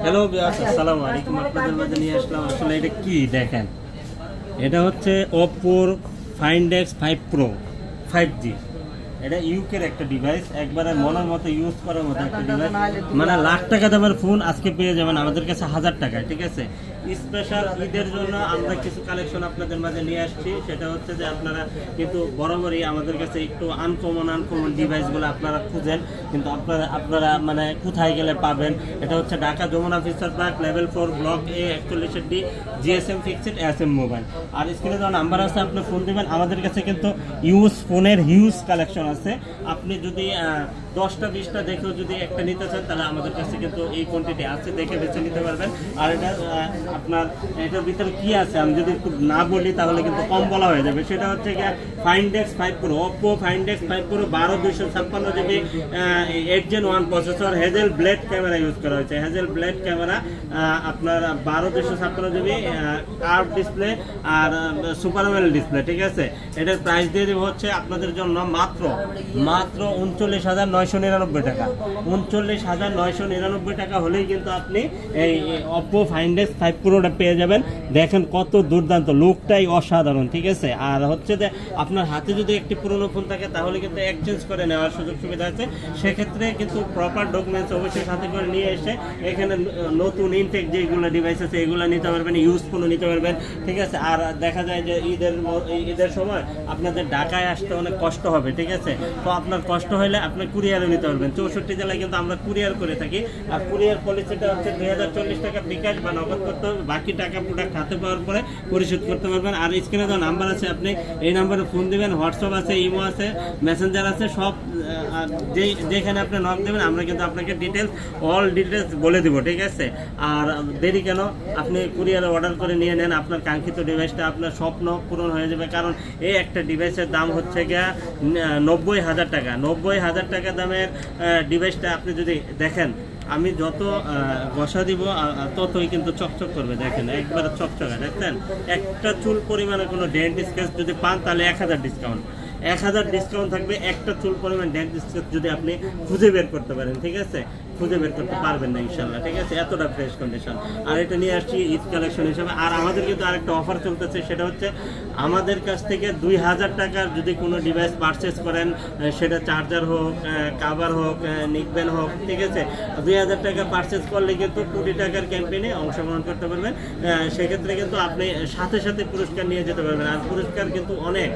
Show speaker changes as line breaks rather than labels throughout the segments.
Hello viewers, আসসালামু আলাইকুম। আপনাদের মাঝে নিয়ে আসলাম আসলে এটা কি দেখেন, এটা হচ্ছে Oppo Find X5 Pro 5G। এটা ইউকের একটা ডিভাইস, একবারে মনের মতো ইউজ করার মতো একটা ডিভাইস। মানে লাখ টাকা দামের ফোন আজকে পেয়ে যাবেন আমাদের কাছে 1000 টাকায়, ঠিক আছে। স্পেশাল ঈদের জন্য আমরা কিছু কালেকশন আপনাদের মাঝে নিয়ে আসছি। সেটা হচ্ছে যে আপনারা কিন্তু বরাবরই আমাদের কাছে একটু আনকমন ডিভাইসগুলো আপনারা খুঁজেন, কিন্তু আপনারা মানে কোথায় গেলে পাবেন। এটা হচ্ছে Dhaka Jamuna future park level 4 block A 41D GSM fixed ASM mobile. আর স্ক্রিনে দেওয়া নাম্বার আছে, আপনি ফোন দিবেন। আমাদের কাছে কিন্তু ইউজ ফোনের হিউজ কালেকশন আছে। আপনি যদি 10টা 20টা দেখেও যদি একটা নিতে চান, তাহলে আমাদের কাছে কিন্তু এই কোয়ান্টিটি আছে, দেখে বেছে নিতে পারবেন। আর এটা আপনার এটার ভিতরে কি আছে আমি যদি একটু না বলি তাহলে কিন্তু কম বলা হয়ে যাবে। সেটা হচ্ছে গিয়ে Find X5 Pro, Oppo Find X5 Pro 12256GB 8 Gen 1 processor, hazel blade camera use করা হয়েছে। হেজেল ব্লেড ক্যামেরা আপনার 12256GB কার্ভ ডিসপ্লে আর সুপার AMOLED ডিসপ্লে, ঠিক আছে। এটার প্রাইস দিয়ে দেবো হচ্ছে আপনাদের জন্য মাত্র 39,999 টাকা। 39,999 টাকা হলেই কিন্তু আপনি এই Oppo Find X5 Proটা পেয়ে যাবেন। দেখেন কত দুর্দান্ত, লুকটাই অসাধারণ, ঠিক আছে। আর হচ্ছে যে আপনার হাতে যদি একটি পুরনো ফোন থাকে তাহলে কিন্তু এক্সচেঞ্জ করে নেওয়ার সুযোগ সুবিধা আছে। সেক্ষেত্রে কিন্তু প্রপার ডকুমেন্টস অবশ্যই সাথে করে নিয়ে এসে এখানে নতুন ইনটেক যেগুলো ডিভাইস আছে এগুলো নিতে পারবেন, ইউজ ফোনও নিতে পারবেন, ঠিক আছে। আর দেখা যায় যে ঈদের সময় আপনাদের ঢাকায় আসতে অনেক কষ্ট হবে, ঠিক আছে। তো আপনার কষ্ট হলে আপনি কুরিয়ারে নিতে পারবেন। 64 জেলায় কিন্তু আমরা কুরিয়ার করে থাকি। আর কুরিয়ার পলিসিটা হচ্ছে 2040 টাকা বিকাশ বা নগদ করতে হবে, বাকি টাকা প্রোডাক্ট হাতে পাওয়ার পরে পরিশোধ করতে পারবেন। আর স্ক্রিনে যে নাম্বার আছে আপনি এই নাম্বারে ফোন দিবেন, হোয়াটসঅ্যাপ আছে, ইমো আছে, মেসেঞ্জার আছে, সব যেখানে আপনি নক দেবেন আমরা কিন্তু আপনাকে অল ডিটেলস বলে দিব, ঠিক আছে। আর দেরি কেন, আপনি কুরিয়ারে অর্ডার করে নিয়ে নেন, আপনার কাঙ্ক্ষিত ডিভাইসটা আপনার স্বপ্ন পূরণ হয়ে যাবে। কারণ এই একটা ডিভাইসের দাম হচ্ছে গিয়া 90,000 টাকা। 90,000 টাকা দামের ডিভাইসটা আপনি যদি দেখেন, আমি যত ঘষা দিব ততই কিন্তু চকচক করবে। দেখেন একবার চকচকা, দেখছেন একটা চুল পরিমাণে কোনো ডেন্ট স্ক্র্যাচ যদি পান তাহলে 1000 ডিসকাউন্ট, 1000 ডিসকাউন্ট থাকবে একটা চুল পরিমাণ ডেন্ট স্ক্র্যাচ যদি আপনি খুঁজে বের করতে পারেন, ঠিক আছে। খুঁজে বের করতে পারবেন না ইনশাল্লাহ, ঠিক আছে, এতটা ফ্রেশ কন্ডিশন। আর এটা নিয়ে আসছি ঈদ কালেকশন হিসাবে। আর আমাদের কিন্তু আরেকটা অফার চলতেছে, সেটা হচ্ছে আমাদের কাছ থেকে 2000 টাকার যদি কোনো ডিভাইস পারচেস করেন, সেটা চার্জার হোক, কাভার হোক, নিকব্যান্ড হোক, ঠিক আছে, 2000 টাকা পারচেস করলে কিন্তু 20 টাকার ক্যাম্পেইনে অংশগ্রহণ করতে পারবেন। সেক্ষেত্রে কিন্তু আপনি সাথে সাথে পুরস্কার নিয়ে যেতে পারবেন। আর পুরস্কার কিন্তু অনেক,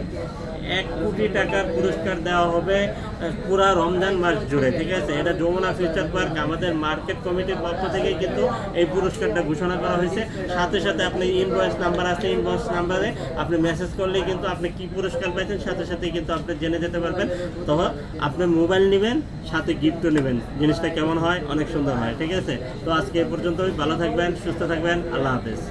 1 কোটি টাকার পুরস্কার দেওয়া হবে পুরা রমজান মাস জুড়ে, ঠিক আছে। এটা যমুনা ফিউচার পার্ক আমাদের মার্কেট কমিটির পক্ষ থেকে কিন্তু এই পুরস্কারটা ঘোষণা করা হয়েছে। সাথে সাথে আপনি ইনভয়েস নাম্বার আছে, ইনভয়েস নাম্বারে আপনি মেসেজ করলেই কিন্তু আপনি কি পুরস্কার পাইছেন সাথে সাথে কিন্তু আপনি জেনে যেতে পারবেন। তো আপনি মোবাইল নেবেন, সাথে গিফটও নেবেন, জিনিসটা কেমন হয়, অনেক সুন্দর হয়, ঠিক আছে। তো আজকে এ পর্যন্তই, ভালো থাকবেন, সুস্থ থাকবেন, আল্লাহ হাফেজ।